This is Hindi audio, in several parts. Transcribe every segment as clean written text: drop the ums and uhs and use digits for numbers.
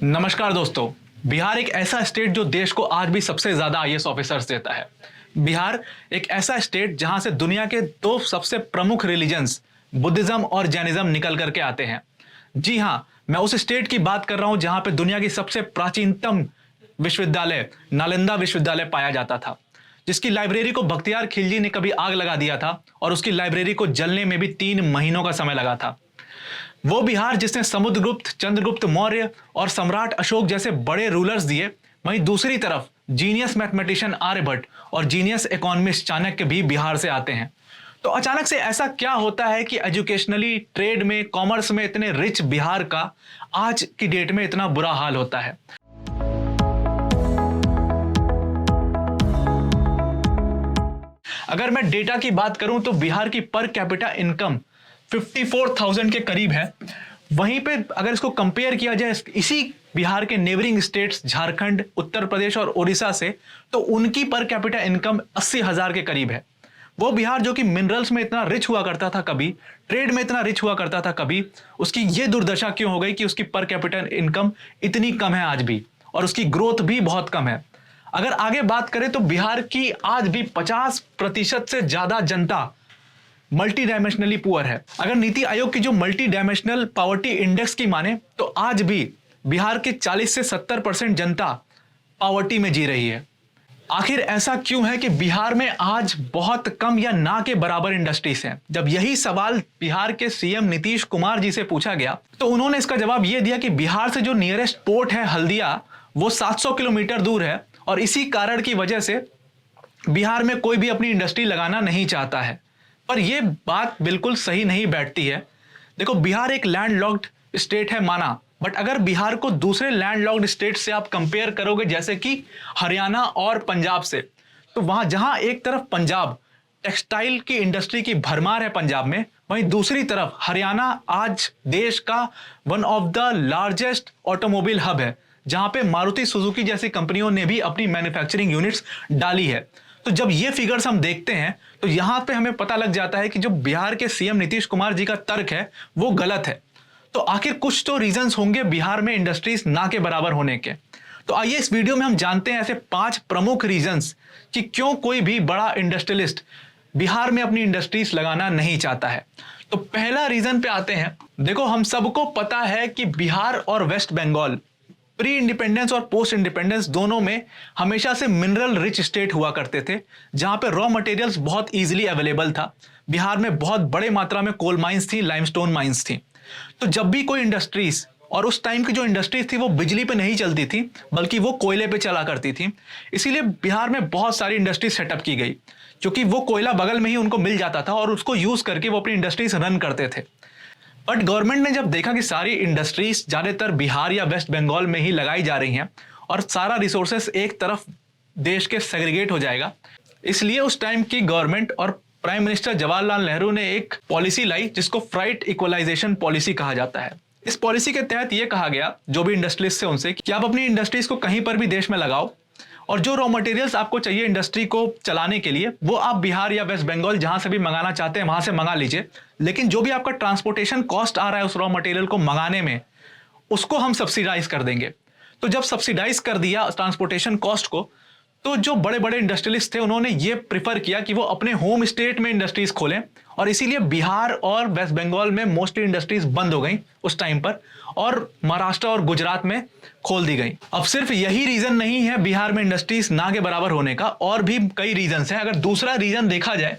नमस्कार दोस्तों। बिहार एक ऐसा स्टेट जो देश को आज भी सबसे ज्यादा आईएएस ऑफिसर्स देता है। बिहार एक ऐसा स्टेट जहां से दुनिया के दो सबसे प्रमुख रिलीजन्स बुद्धिज्म और जैनिज्म निकल करके आते हैं। जी हां, मैं उस स्टेट की बात कर रहा हूं जहां पे दुनिया की सबसे प्राचीनतम विश्वविद्यालय नालंदा विश्वविद्यालय पाया जाता था, जिसकी लाइब्रेरी को बख्तियार खिलजी ने कभी आग लगा दिया था और उसकी लाइब्रेरी को जलने में भी 3 महीनों का समय लगा था। वो बिहार जिसने समुद्रगुप्त, चंद्रगुप्त मौर्य और सम्राट अशोक जैसे बड़े रूलर्स दिए, वहीं दूसरी तरफ जीनियस मैथमेटिशियन आर्यभट्ट और जीनियस इकोनॉमिस्ट चाणक्य भी बिहार से आते हैं। तो अचानक से ऐसा क्या होता है कि एजुकेशनली, ट्रेड में, कॉमर्स में इतने रिच बिहार का आज की डेट में इतना बुरा हाल होता है? अगर मैं डेटा की बात करूं तो बिहार की पर कैपिटा इनकम 54,000 के करीब है। वहीं पे अगर इसको कंपेयर किया जाए इसी बिहार के नेबरिंग स्टेट्स झारखंड, उत्तर प्रदेश और ओडिशा से, तो उनकी पर कैपिटा इनकम 80,000 के करीब है। वो बिहार जो कि मिनरल्स में इतना रिच हुआ करता था कभी, ट्रेड में इतना रिच हुआ करता था कभी, उसकी ये दुर्दशा क्यों हो गई कि उसकी पर कैपिटा इनकम इतनी कम है आज भी, और उसकी ग्रोथ भी बहुत कम है। अगर आगे बात करें तो बिहार की आज भी 50% से ज्यादा जनता मल्टी डायमेंशनली पुअर है। अगर नीति आयोग की जो मल्टी डायमेंशनल पॉवर्टी इंडेक्स की माने तो आज भी बिहार के 40 से 70% जनता पॉवर्टी में जी रही है। आखिर ऐसा क्यों है कि बिहार में आज बहुत कम या ना के बराबर इंडस्ट्रीज हैं? जब यही सवाल बिहार के सीएम नीतीश कुमार जी से पूछा गया तो उन्होंने इसका जवाब यह दिया कि बिहार से जो नियरेस्ट पोर्ट है हल्दिया, वो 700 किलोमीटर दूर है, और इसी कारण की वजह से बिहार में कोई भी अपनी इंडस्ट्री लगाना नहीं चाहता है। पर यह बात बिल्कुल सही नहीं बैठती है। देखो, बिहार एक लैंडलॉक्ड स्टेट है माना, बट अगर बिहार को दूसरे लैंडलॉक्ड स्टेट से आप कंपेयर करोगे जैसे कि हरियाणा और पंजाब से, तो वहां जहां एक तरफ पंजाब टेक्सटाइल की इंडस्ट्री की भरमार है पंजाब में, वहीं दूसरी तरफ हरियाणा आज देश का one of the largest automobile hub है, जहां पे मारुति सुजुकी जैसी कंपनियों ने भी अपनी मैन्युफैक्चरिंग यूनिट्स डाली है। तो जब ये फिगर्स हम देखते हैं तो यहां पे हमें पता लग जाता है कि जो बिहार के सीएम नीतीश कुमार जी का तर्क है वो गलत है। तो आखिर कुछ तो रीजंस होंगे बिहार में इंडस्ट्रीज ना के बराबर होने के। तो आइए इस वीडियो में हम जानते हैं ऐसे 5 प्रमुख रीजंस कि क्यों कोई भी बड़ा इंडस्ट्रियलिस्ट बिहार में अपनी इंडस्ट्रीज लगाना नहीं चाहता है। तो पहला रीजन पे आते हैं। देखो, हम सबको पता है कि बिहार और वेस्ट बंगाल प्री इंडिपेंडेंस और पोस्ट इंडिपेंडेंस दोनों में हमेशा से मिनरल रिच स्टेट हुआ करते थे, जहां पे रॉ मटेरियल्स बहुत इजीली अवेलेबल था। बिहार में बहुत बड़े मात्रा में कोल माइंस थी, लाइमस्टोन माइंस थी। तो जब भी कोई इंडस्ट्रीज, और उस टाइम की जो इंडस्ट्रीज थी वो बिजली पे नहीं चलती थी बल्कि वो कोयले पे चला करती थी, इसीलिए बिहार में बहुत सारी इंडस्ट्रीज सेटअप की गई, क्योंकि वो कोयला बगल में ही उनको मिल जाता था और उसको यूज करके वो अपनी इंडस्ट्रीज रन करते थे। बट गवर्नमेंट ने जब देखा कि सारी इंडस्ट्रीज ज्यादातर बिहार या वेस्ट बंगाल में ही लगाई जा रही हैं और सारा रिसोर्सेस एक तरफ देश के सेग्रीगेट हो जाएगा, इसलिए उस टाइम की गवर्नमेंट और प्राइम मिनिस्टर जवाहरलाल नेहरू ने एक पॉलिसी लाई जिसको फ्राइट इक्वलाइजेशन पॉलिसी कहा जाता है। इस पॉलिसी के तहत यह कहा गया जो भी इंडस्ट्रीज से उनसे कि आप अपनी इंडस्ट्रीज को कहीं पर भी देश में लगाओ, और जो रॉ मटेरियल्स आपको चाहिए इंडस्ट्री को चलाने के लिए वो आप बिहार या वेस्ट बंगाल जहां से भी मंगाना चाहते हैं वहां से मंगा लीजिए, लेकिन जो भी आपका ट्रांसपोर्टेशन कॉस्ट आ रहा है उस रॉ मटेरियल को मंगाने में, उसको हम सब्सिडाइज कर देंगे। तो जब सब्सिडाइज कर दिया ट्रांसपोर्टेशन कॉस्ट को, तो जो बड़े बड़े इंडस्ट्रियलिस्ट थे उन्होंने ये प्रिफर किया कि वो अपने होम स्टेट में इंडस्ट्रीज खोलें, और इसीलिए बिहार और वेस्ट बंगाल में मोस्टली इंडस्ट्रीज बंद हो गई उस टाइम पर, और महाराष्ट्र और गुजरात में खोल दी गई। अब सिर्फ यही रीजन नहीं है बिहार में इंडस्ट्रीज ना के बराबर होने का, और भी कई रीजन हैं। अगर दूसरा रीजन देखा जाए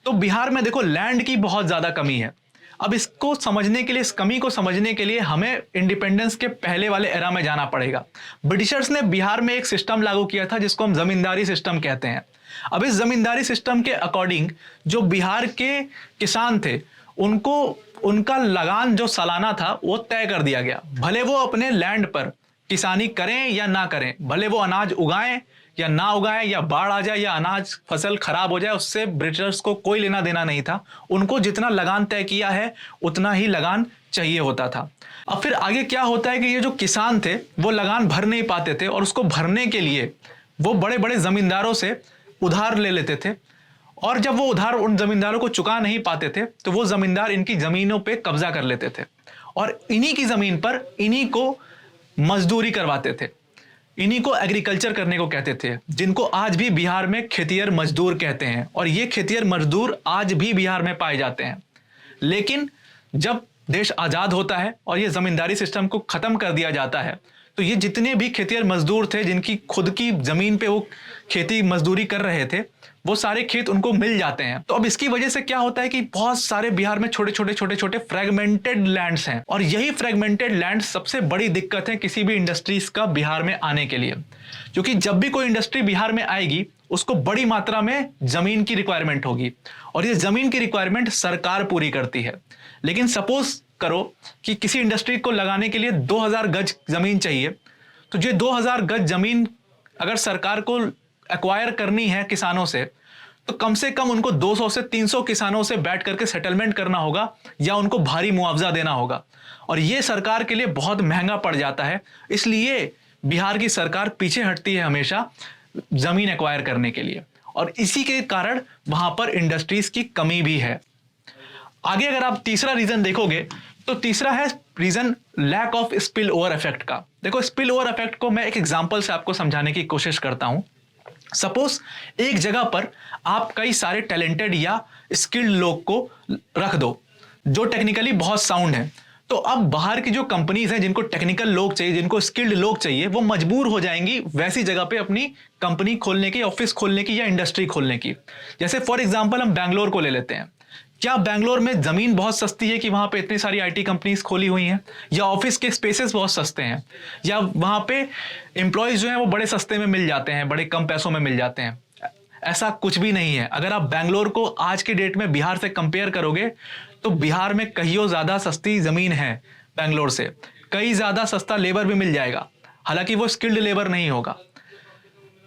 तो बिहार में देखो लैंड की बहुत ज्यादा कमी है। अब इसको समझने के लिए, इस कमी को समझने के लिए हमें इंडिपेंडेंस के पहले वाले एरा में जाना पड़ेगा। ब्रिटिशर्स ने बिहार में एक सिस्टम लागू किया था जिसको हम जमींदारी सिस्टम कहते हैं। अब इस जमींदारी सिस्टम के अकॉर्डिंग जो बिहार के किसान थे उनको उनका लगान जो सालाना था वो तय कर दिया गया। भले वो अपने लैंड पर किसानी करें या ना करें, भले वो अनाज उगाएं या ना उगाएं, या बाढ़ आ जाए या अनाज फसल खराब हो जाए, उससे ब्रिटिशर्स को कोई लेना देना नहीं था। उनको जितना लगान तय किया है उतना ही लगान चाहिए होता था। अब फिर आगे क्या होता है कि ये जो किसान थे वो लगान भर नहीं पाते थे, और उसको भरने के लिए वो बड़े बड़े जमींदारों से उधार ले लेते थे, और जब वो उधार उन जमींदारों को चुका नहीं पाते थे तो वो जमींदार इनकी जमीनों पे कब्जा कर लेते थे, और इन्हीं की जमीन पर इन्हीं को मजदूरी करवाते थे। इन्हीं को एग्रीकल्चर करने को कहते थे, जिनको आज भी बिहार में खेतिहर मजदूर कहते हैं, और ये खेतिहर मजदूर आज भी बिहार में पाए जाते हैं। लेकिन जब देश आज़ाद होता है और ये जमींदारी सिस्टम को ख़त्म कर दिया जाता है, तो ये जितने भी खेतिहर मजदूर थे जिनकी खुद की ज़मीन पे वो खेती मजदूरी कर रहे थे, वो सारे खेत उनको मिल जाते हैं। तो अब इसकी वजह से क्या होता है कि बहुत सारे बिहार में छोटे छोटे फ्रेगमेंटेड लैंड्स हैं, और यही फ्रेगमेंटेड लैंड सबसे बड़ी दिक्कत है किसी भी इंडस्ट्रीज का बिहार में आने के लिए। क्योंकि जब भी कोई इंडस्ट्री बिहार में आएगी, उसको बड़ी मात्रा में जमीन की रिक्वायरमेंट होगी, और ये जमीन की रिक्वायरमेंट सरकार पूरी करती है। लेकिन सपोज करो कि किसी इंडस्ट्री को लगाने के लिए 2000 गज जमीन चाहिए, तो ये 2000 गज जमीन अगर सरकार को एक्वायर करनी है किसानों से, तो कम से कम उनको 200 से 300 किसानों से बैठ करके सेटलमेंट करना होगा, या उनको भारी मुआवजा देना होगा, और ये सरकार के लिए बहुत महंगा पड़ जाता है। इसलिए बिहार की सरकार पीछे हटती है हमेशा जमीन एक्वायर करने के लिए, और इसी के कारण वहां पर इंडस्ट्रीज की कमी भी है। आगे अगर आप तीसरा रीजन देखोगे, तो तीसरा है reason lack of spill over effect का। देखो, स्पिल ओवर इफेक्ट को मैं एक एग्जांपल से आपको समझाने की कोशिश करता हूं। सपोज एक जगह पर आप कई सारे टैलेंटेड या स्किल्ड लोग को रख दो जो टेक्निकली बहुत साउंड है, तो अब बाहर की जो कंपनीज हैं जिनको टेक्निकल लोग चाहिए, जिनको स्किल्ड लोग चाहिए, वो मजबूर हो जाएंगी वैसी जगह पे अपनी कंपनी खोलने की, ऑफिस खोलने की, या इंडस्ट्री खोलने की। जैसे फॉर एग्जांपल हम बैंगलोर को ले लेते हैं। क्या बैंगलोर में जमीन बहुत सस्ती है कि वहां पे इतनी सारी आईटी कंपनीज खोली हुई हैं, या ऑफिस के स्पेसेस बहुत सस्ते हैं, या वहां पे एम्प्लॉयज जो हैं वो बड़े सस्ते में मिल जाते हैं, बड़े कम पैसों में मिल जाते हैं? ऐसा कुछ भी नहीं है। अगर आप बैंगलोर को आज के डेट में बिहार से कंपेयर करोगे, तो बिहार में कहीं ज्यादा सस्ती जमीन है बैंगलोर से, कहीं ज्यादा सस्ता लेबर भी मिल जाएगा, हालांकि वो स्किल्ड लेबर नहीं होगा।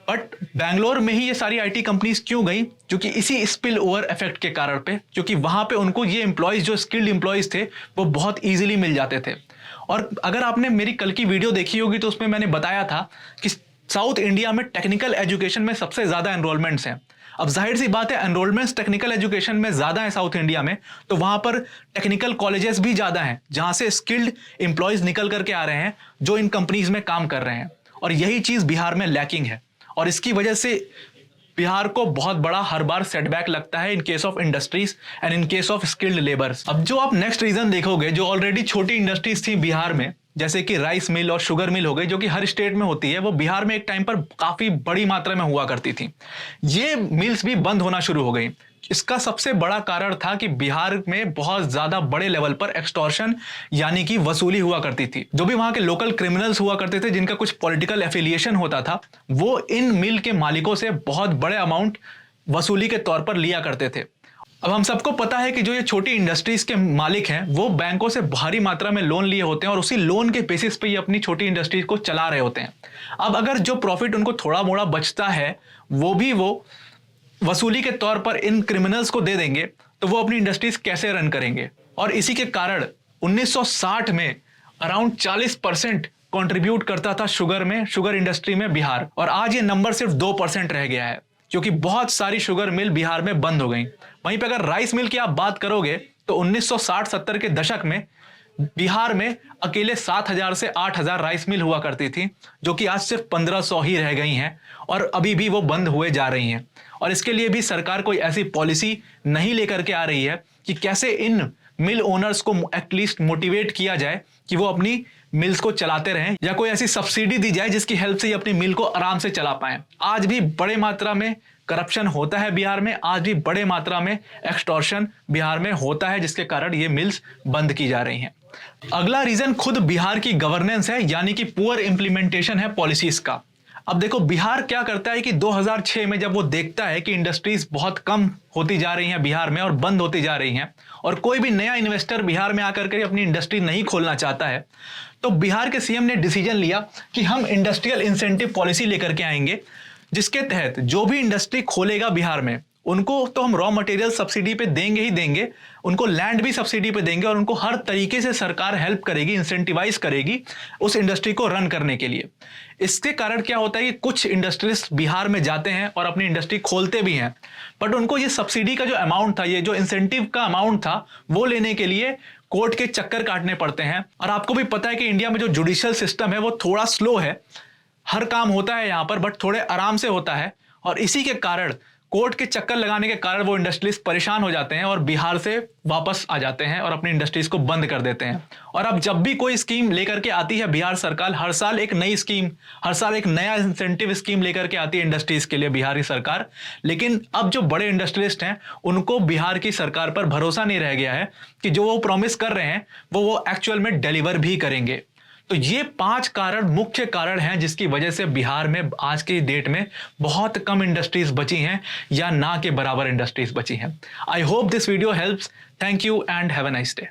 बट बैंगलोर में ही ये सारी आईटी कंपनीज क्यों गई? क्योंकि इसी स्पिल ओवर इफेक्ट के कारण पे, क्योंकि वहां पे उनको ये एम्प्लॉयज जो स्किल्ड एम्प्लॉयज थे वो बहुत इजीली मिल जाते थे। और अगर आपने मेरी कल की वीडियो देखी होगी, तो उसमें मैंने बताया था कि साउथ इंडिया में टेक्निकल एजुकेशन में सबसे ज्यादा एनरोलमेंट्स हैं। अब जाहिर सी बात है, एनरोलमेंट्स टेक्निकल एजुकेशन में ज्यादा है साउथ इंडिया में, तो वहां पर टेक्निकल कॉलेजेस भी ज्यादा हैं जहां से स्किल्ड एम्प्लॉयज निकल करके आ रहे हैं जो इन कंपनीज में काम कर रहे हैं। और यही चीज बिहार में लैकिंग है, और इसकी वजह से बिहार को बहुत बड़ा हर बार सेटबैक लगता है in case of industries and in case of skilled labours. अब जो आप नेक्स्ट रीजन देखोगे, जो ऑलरेडी छोटी इंडस्ट्रीज थी बिहार में, जैसे कि राइस मिल और शुगर मिल हो गई, जो कि हर स्टेट में होती है, वो बिहार में एक टाइम पर काफी बड़ी मात्रा में हुआ करती थी। ये मिल्स भी बंद होना शुरू हो गई। इसका सबसे बड़ा कारण था कि बिहार में बहुत ज्यादा बड़े लेवल पर एक्सटॉर्शन यानी कि वसूली हुआ करती थी। जो भी वहां के लोकल क्रिमिनल्स हुआ करते थे, जिनका कुछ पॉलिटिकल एफिलिएशन होता था, वो इन मिल के मालिकों से बहुत बड़े अमाउंट वसूली के तौर पर लिया करते थे। अब हम सबको पता है कि जो ये छोटी इंडस्ट्रीज के मालिक हैं, वो बैंकों से भारी मात्रा में लोन लिए होते हैं, और उसी लोन के बेसिस पे ये अपनी छोटी इंडस्ट्रीज को चला रहे होते हैं। अब अगर जो प्रॉफिट उनको थोड़ा मोड़ा बचता है, वो भी वो वसूली के तौर पर इन क्रिमिनल्स को दे देंगे, तो वो अपनी इंडस्ट्रीज कैसे रन करेंगे? और इसी के कारण 1960 में अराउंड 40% कंट्रीब्यूट करता था शुगर इंडस्ट्री में बिहार, और आज ये नंबर सिर्फ 2% रह गया है, क्योंकि बहुत सारी शुगर मिल बिहार में बंद हो गई। वहीं पे अगर राइस मिल की आप बात करोगे, तो 1960-70 के दशक में बिहार में अकेले 7000 से 8000 राइस मिल हुआ करती थी, जो कि आज सिर्फ 1500 ही रह गई हैं, और अभी भी वो बंद हुए जा रही हैं। और इसके लिए भी सरकार कोई ऐसी पॉलिसी नहीं लेकर के आ रही है कि कैसे इन मिल ओनर्स को एटलीस्ट मोटिवेट किया जाए कि वो अपनी मिल्स को चलाते रहें, या कोई ऐसी सब्सिडी दी जाए जिसकी हेल्प से ये अपनी मिल को आराम से चला पाएं। आज भी बड़े मात्रा में करप्शन होता है बिहार में, आज भी बड़े मात्रा में एक्सटॉर्शन बिहार में होता है, जिसके कारण ये मिल्स बंद की जा रही हैं। अगला रीजन खुद बिहार की गवर्नेंस है, यानी कि पुअर इंप्लीमेंटेशन है पॉलिसीज का। अब देखो, बिहार क्या करता है कि 2006 में जब वो देखता है कि इंडस्ट्रीज बहुत कम होती जा रही हैं बिहार में और बंद होती जा रही हैं, और कोई भी नया इन्वेस्टर बिहार में आकर के अपनी इंडस्ट्री नहीं खोलना चाहता है, तो बिहार के सीएम ने डिसीजन लिया कि हम इंडस्ट्रियल इंसेंटिव पॉलिसी लेकर के आएंगे, जिसके तहत जो भी इंडस्ट्री खोलेगा बिहार में, उनको तो हम रॉ मटेरियल सब्सिडी पे देंगे ही देंगे, उनको लैंड भी सब्सिडी पे देंगे, और उनको हर तरीके से सरकार हेल्प करेगी, इंसेंटिवाइज करेगी उस इंडस्ट्री को रन करने के लिए। इसके कारण क्या होता है कि कुछ इंडस्ट्रीज बिहार में जाते हैं और अपनी इंडस्ट्री खोलते भी हैं, बट उनको ये सब्सिडी का जो अमाउंट था, ये जो इंसेंटिव का अमाउंट था, वो लेने के लिए कोर्ट के चक्कर काटने पड़ते हैं। और आपको भी पता है कि इंडिया में जो जुडिशियल सिस्टम है वो थोड़ा स्लो है, हर काम होता है यहां पर बट थोड़े आराम से होता है, और इसी के कारण कोर्ट के चक्कर लगाने के कारण वो इंडस्ट्रीज परेशान हो जाते हैं और बिहार से वापस आ जाते हैं और अपनी इंडस्ट्रीज को बंद कर देते हैं। और अब जब भी कोई स्कीम लेकर के आती है बिहार सरकार, हर साल एक नई स्कीम, हर साल एक नया इंसेंटिव स्कीम लेकर के आती है इंडस्ट्रीज के लिए बिहार की सरकार। लेकिन अब जो बड़े इंडस्ट्रियलिस्ट हैं उनको बिहार की सरकार पर भरोसा नहीं रह गया है कि जो वो प्रॉमिस कर रहे हैं वो एक्चुअल में डिलीवर भी करेंगे। तो ये 5 कारण मुख्य कारण हैं जिसकी वजह से बिहार में आज की डेट में बहुत कम इंडस्ट्रीज बची हैं या ना के बराबर इंडस्ट्रीज बची हैं। I hope this video helps. Thank you and have a nice day.